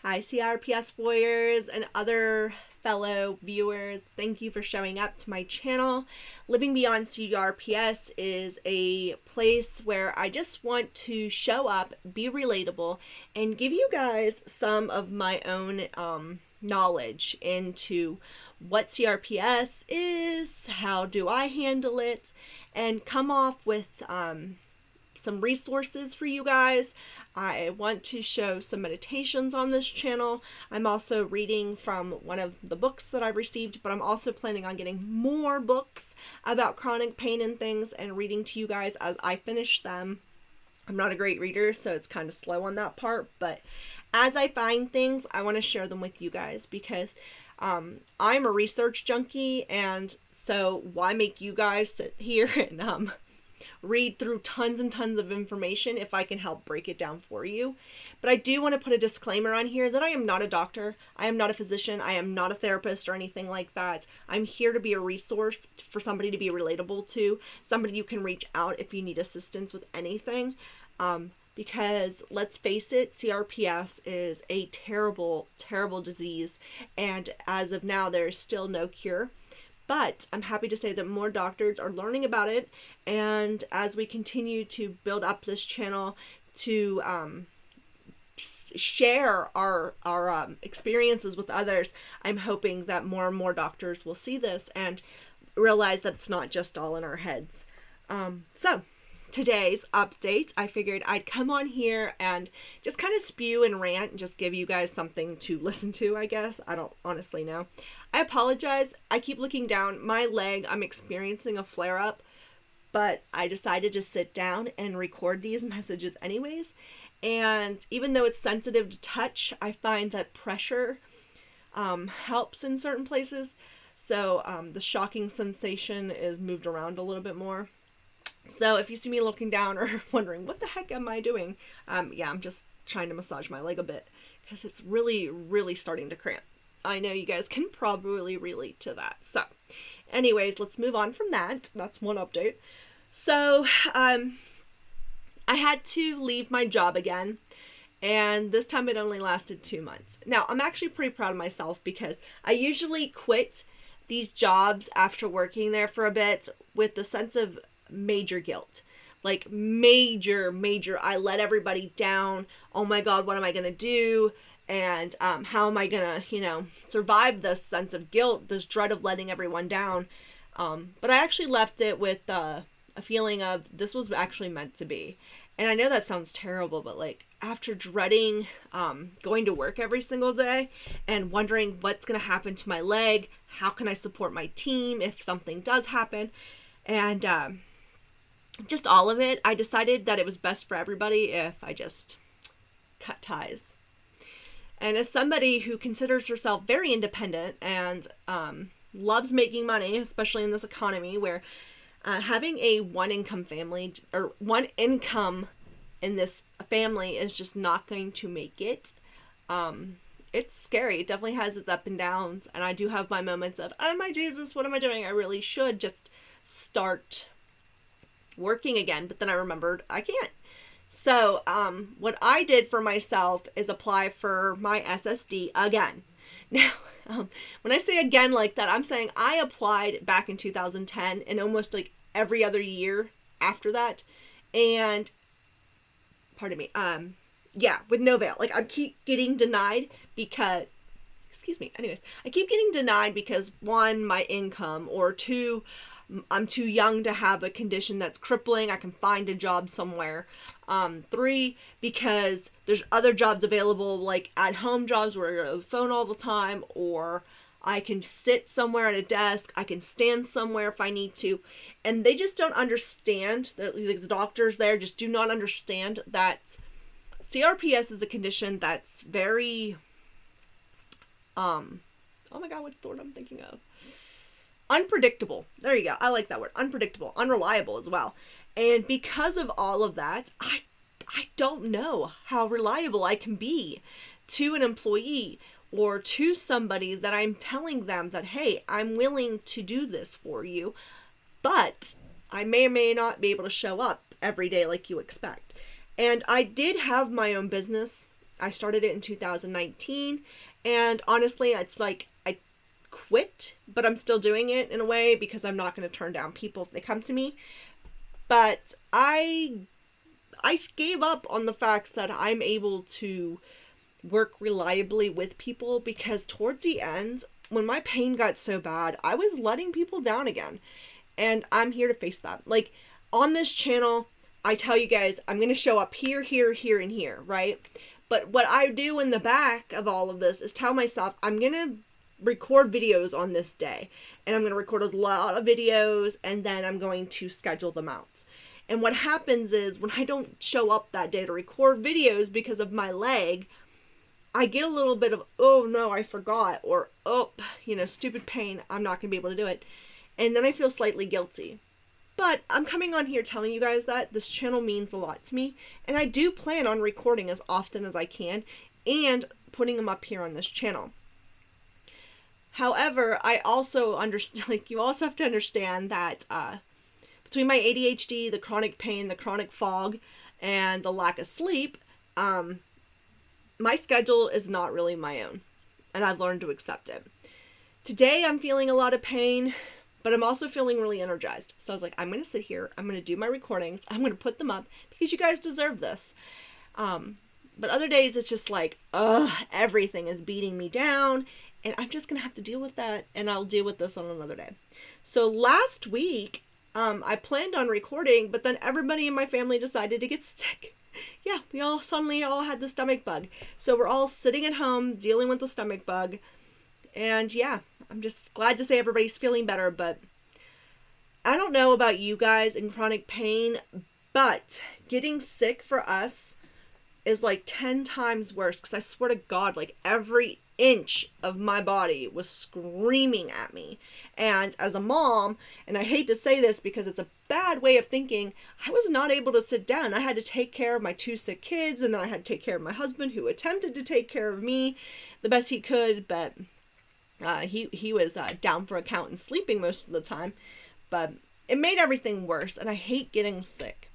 Hi, CRPS warriors and other fellow viewers. Thank you for showing up to my channel. Living Beyond CRPS is a place where I just want to show up, be relatable, and give you guys some of my own knowledge into what CRPS is, how do I handle it, and come off with some resources for you guys. I want to show some meditations on this channel. I'm also reading from one of the books that I received, but I'm also planning on getting more books about chronic pain and things and reading to you guys as I finish them. I'm not a great reader, so it's kind of slow on that part, but as I find things, I want to share them with you guys because I'm a research junkie, and so why make you guys sit here and read through tons and tons of information if I can help break it down for you. But I do want to put a disclaimer on here that I am not a doctor, I am not a physician, I am not a therapist or anything like that. I'm here to be a resource for somebody to be relatable to, somebody you can reach out if you need assistance with anything. Because let's face it, CRPS is a terrible, terrible disease, and as of now, there is still no cure. But I'm happy to say that more doctors are learning about it, and as we continue to build up this channel to share our experiences with others, I'm hoping that more and more doctors will see this and realize that it's not just all in our heads. So today's update, I figured I'd come on here and just kind of spew and rant and just give you guys something to listen to, I guess. I don't honestly know. I apologize. I keep looking down. My leg, I'm experiencing a flare-up, but I decided to sit down and record these messages anyways. And even though it's sensitive to touch, I find that pressure helps in certain places. So the shocking sensation is moved around a little bit more. So if you see me looking down or wondering, what the heck am I doing? Yeah, I'm just trying to massage my leg a bit because it's really, really starting to cramp. I know you guys can probably relate to that. So anyways, let's move on from that. That's one update. So I had to leave my job again, and this time it only lasted 2 months. Now, I'm actually pretty proud of myself because I usually quit these jobs after working there for a bit with the sense of major guilt. Like major, I let everybody down. Oh my God, what am I going to do? And how am I going to, survive this sense of guilt, this dread of letting everyone down? But I actually left it with a feeling of this was actually meant to be. And I know that sounds terrible, but like after dreading going to work every single day and wondering what's going to happen to my leg, how can I support my team if something does happen? And just all of it, I decided that it was best for everybody if I just cut ties. And as somebody who considers herself very independent and loves making money, especially in this economy where having a one income family or one income in this family is just not going to make it, it's scary. It definitely has its up and downs. And I do have my moments of, oh my Jesus, what am I doing? I really should just start working again, but then I remembered I can't. So what I did for myself is apply for my SSD again. Now, when I say again like that, I'm saying I applied back in 2010 and almost like every other year after that. And pardon me, with no avail. Like I keep getting denied because, I keep getting denied because one, my income, or two, I'm too young to have a condition that's crippling. I can find a job somewhere. 3, because there's other jobs available, like at-home jobs where you're on the phone all the time, or I can sit somewhere at a desk. I can stand somewhere if I need to. And they just don't understand. Like the doctors there just do not understand that CRPS is a condition that's very, oh my God, what's the word I'm thinking of? Unpredictable. There you go. I like that word. Unpredictable. Unreliable as well. And because of all of that, I don't know how reliable I can be to an employee or to somebody that I'm telling them that, hey, I'm willing to do this for you, but I may or may not be able to show up every day like you expect. And I did have my own business I started it in 2019, and honestly, it's like I quit, but I'm still doing it in a way because I'm not going to turn down people if they come to me. But I gave up on the fact that I'm able to work reliably with people, because towards the end, when my pain got so bad, I was letting people down again. And I'm here to face that. Like, on this channel, I tell you guys, I'm going to show up here, here, here, and here, right? But what I do in the back of all of this is tell myself, I'm going to record videos on this day. And I'm going to record a lot of videos, and then I'm going to schedule them out. And what happens is, when I don't show up that day to record videos because of my leg, I get a little bit of, oh no, I forgot, or, oh, stupid pain, I'm not going to be able to do it. And then I feel slightly guilty. But I'm coming on here telling you guys that this channel means a lot to me, and I do plan on recording as often as I can and putting them up here on this channel. However, I also understand, like, you also have to understand that between my ADHD, the chronic pain, the chronic fog, and the lack of sleep, my schedule is not really my own, and I've learned to accept it. Today, I'm feeling a lot of pain, but I'm also feeling really energized. So I was like, I'm going to sit here, I'm going to do my recordings, I'm going to put them up, because you guys deserve this. But other days, it's just like, everything is beating me down, and I'm just going to have to deal with that, and I'll deal with this on another day. So last week, I planned on recording, but then everybody in my family decided to get sick. Yeah, we all suddenly had the stomach bug. So we're all sitting at home dealing with the stomach bug. And yeah, I'm just glad to say everybody's feeling better. But I don't know about you guys in chronic pain, but getting sick for us is like 10 times worse. Because I swear to God, like, every inch of my body was screaming at me. And as a mom, and I hate to say this because it's a bad way of thinking, I was not able to sit down. I had to take care of my 2 sick kids, and then I had to take care of my husband, who attempted to take care of me the best he could, but he was down for a count and sleeping most of the time. But it made everything worse, and I hate getting sick.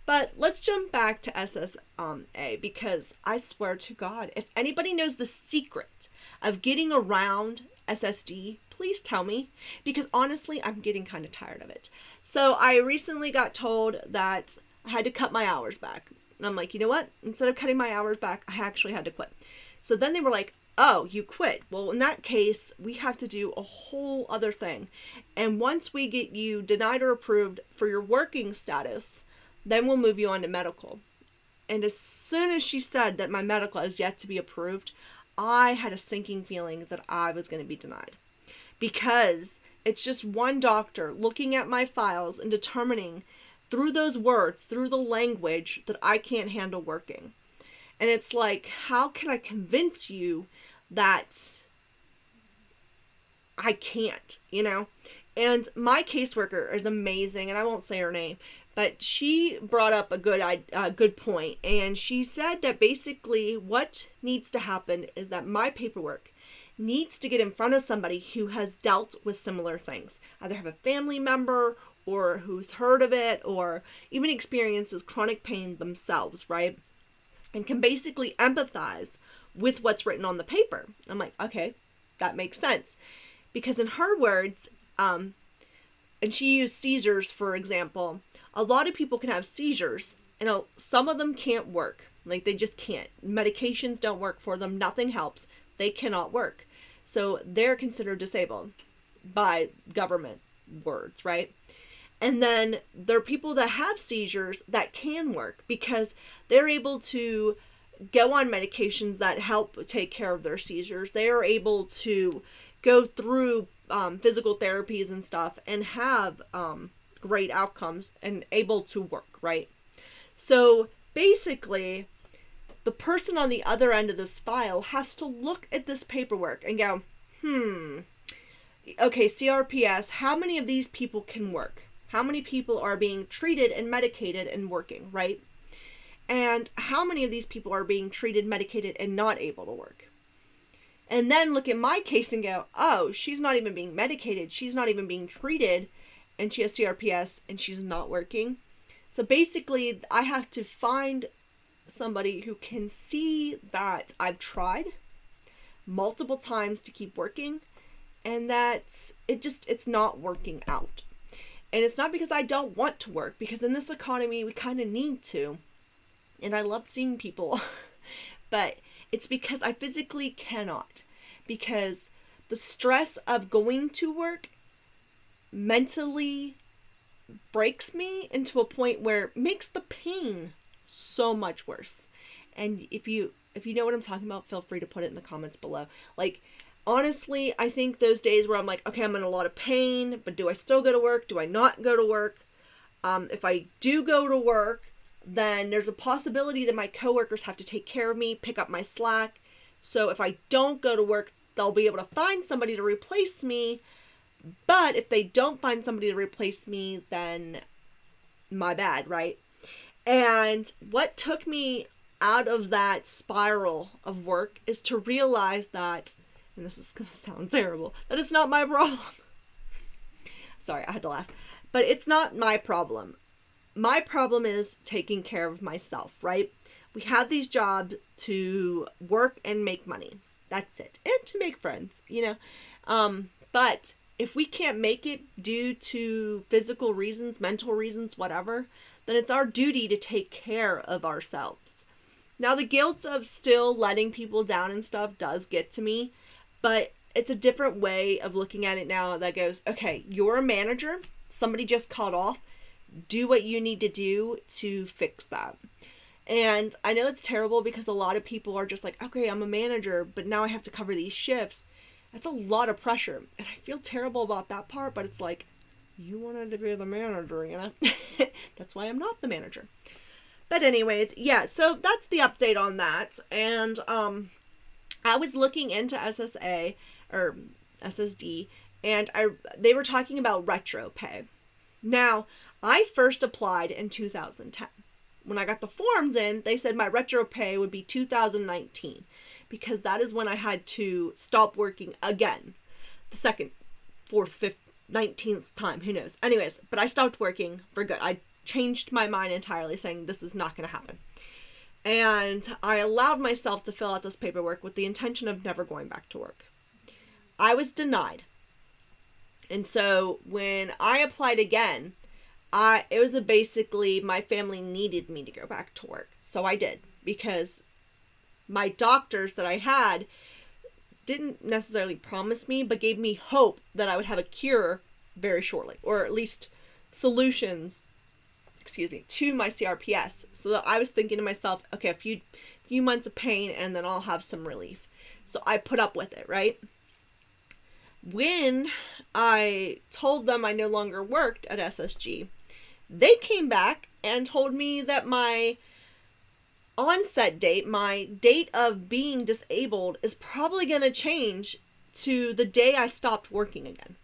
But let's jump back to SSA, because I swear to God, if anybody knows the secret of getting around SSD, please tell me, because honestly, I'm getting kind of tired of it. So I recently got told that I had to cut my hours back. And I'm like, you know what? Instead of cutting my hours back, I actually had to quit. So then they were like, oh, you quit. Well, in that case, we have to do a whole other thing. And once we get you denied or approved for your working status, then we'll move you on to medical. And as soon as she said that my medical is yet to be approved, I had a sinking feeling that I was going to be denied. Because it's just one doctor looking at my files and determining through those words, through the language, that I can't handle working. And it's like, how can I convince you that I can't, And my caseworker is amazing, and I won't say her name, but she brought up a good point, and she said that basically what needs to happen is that my paperwork needs to get in front of somebody who has dealt with similar things, either have a family member or who's heard of it, or even experiences chronic pain themselves, right? And can basically empathize with what's written on the paper. I'm like, okay, that makes sense. Because in her words, and she used seizures, for example, a lot of people can have seizures, and some of them can't work. Like, they just can't. Medications don't work for them. Nothing helps. They cannot work. So they're considered disabled by government words, right? And then there are people that have seizures that can work because they're able to go on medications that help take care of their seizures. They are able to go through physical therapies and stuff and have great outcomes and able to work, right? So basically, the person on the other end of this file has to look at this paperwork and go, okay, CRPS, how many of these people can work? How many people are being treated and medicated and working, right? And how many of these people are being treated, medicated, and not able to work? And then look at my case and go, oh, she's not even being medicated, she's not even being treated, and she has CRPS, and she's not working. So basically, I have to find somebody who can see that I've tried multiple times to keep working, and that it's not working out. And it's not because I don't want to work, because in this economy we kind of need to, and I love seeing people, but it's because I physically cannot, because the stress of going to work mentally breaks me into a point where it makes the pain so much worse. And if you know what I'm talking about, feel free to put it in the comments below. Like, honestly, I think those days where I'm like, okay, I'm in a lot of pain, but do I still go to work? Do I not go to work? If I do go to work, then there's a possibility that my coworkers have to take care of me, pick up my slack. So if I don't go to work, they'll be able to find somebody to replace me. But if they don't find somebody to replace me, then my bad, right? And what took me out of that spiral of work is to realize that, and this is going to sound terrible, that it's not my problem. Sorry, I had to laugh. But it's not my problem. My problem is taking care of myself, right? We have these jobs to work and make money. That's it. And to make friends, But if we can't make it due to physical reasons, mental reasons, whatever, then it's our duty to take care of ourselves. Now, the guilt of still letting people down and stuff does get to me, but it's a different way of looking at it now that goes, okay, you're a manager, somebody just called off, do what you need to do to fix that. And I know it's terrible because a lot of people are just like, okay, I'm a manager, but now I have to cover these shifts. That's a lot of pressure. And I feel terrible about that part, but it's like, you wanted to be the manager, That's why I'm not the manager. But anyways, yeah, so that's the update on that. And I was looking into SSA or SSD, and they were talking about retro pay. Now, I first applied in 2010. When I got the forms in, they said my retro pay would be 2019, because that is when I had to stop working again. The second, fourth, fifth, 19th time, who knows. Anyways, but I stopped working for good. I changed my mind entirely, saying this is not going to happen. And I allowed myself to fill out this paperwork with the intention of never going back to work. I was denied. And so when I applied again, it was basically my family needed me to go back to work. So I did, because my doctors that I had didn't necessarily promise me, but gave me hope that I would have a cure very shortly, or at least solutions, to my CRPS. So that I was thinking to myself, okay, a few months of pain and then I'll have some relief. So I put up with it, right? When I told them I no longer worked at SSG, they came back and told me that my onset date, my date of being disabled, is probably going to change to the day I stopped working again.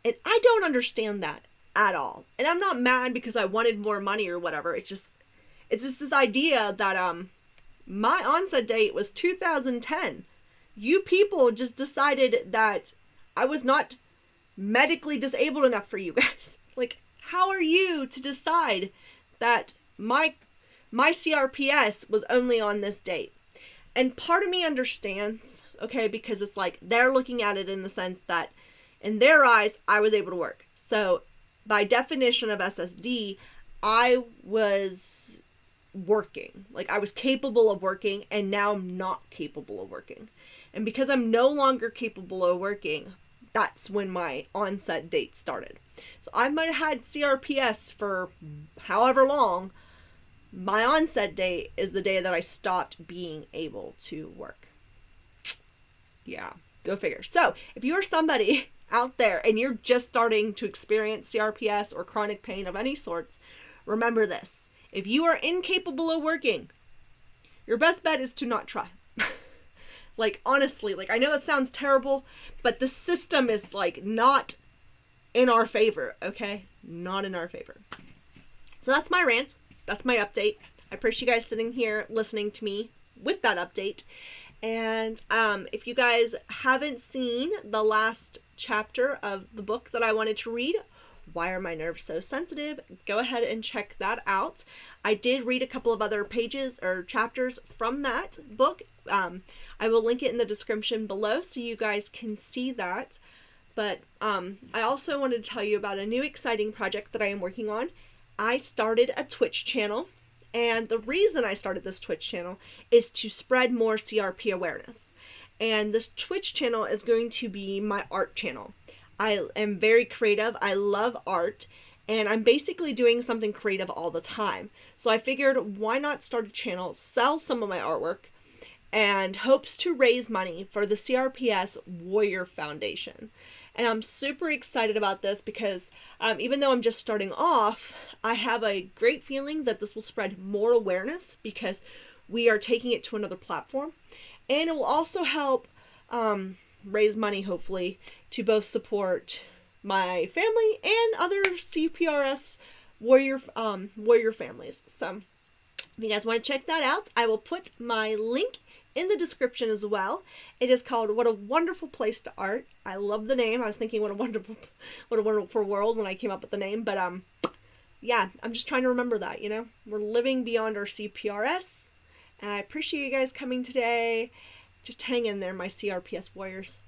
And I don't understand that at all. And I'm not mad because I wanted more money or whatever. It's just this idea that my onset date was 2010. You people just decided that I was not medically disabled enough for you guys. Like, how are you to decide that my CRPS was only on this date? And part of me understands, okay, because it's like they're looking at it in the sense that in their eyes, I was able to work. So by definition of SSD, I was working. Like, I was capable of working, and now I'm not capable of working. And because I'm no longer capable of working, that's when my onset date started. So I might have had CRPS for however long. My onset date is the day that I stopped being able to work. Yeah, go figure. So if you're somebody out there and you're just starting to experience CRPS or chronic pain of any sorts, remember this. If you are incapable of working, your best bet is to not try. Like, honestly, like, I know that sounds terrible, but the system is, like, not in our favor, okay? Not in our favor. So that's my rant. That's my update. I appreciate you guys sitting here listening to me with that update. And if you guys haven't seen the last chapter of the book that I wanted to read, Why Are My Nerves So Sensitive? Go ahead and check that out. I did read a couple of other pages or chapters from that book. I will link it in the description below so you guys can see that. But I also wanted to tell you about a new exciting project that I am working on. I started a Twitch channel, and the reason I started this Twitch channel is to spread more CRP awareness. And this Twitch channel is going to be my art channel. I am very creative. I love art, and I'm basically doing something creative all the time. So I figured, why not start a channel, sell some of my artwork, and hopes to raise money for the CRPS Warrior Foundation. And I'm super excited about this because even though I'm just starting off, I have a great feeling that this will spread more awareness because we are taking it to another platform. And it will also help raise money, hopefully, to both support my family and other CPRS warrior families. So if you guys want to check that out, I will put my link in the description as well. It is called What a Wonderful Place to Art. I love the name. I was thinking what a wonderful world when I came up with the name. But yeah, I'm just trying to remember that, you know. We're living beyond our CPRS. And I appreciate you guys coming today. Just hang in there, my CRPS warriors.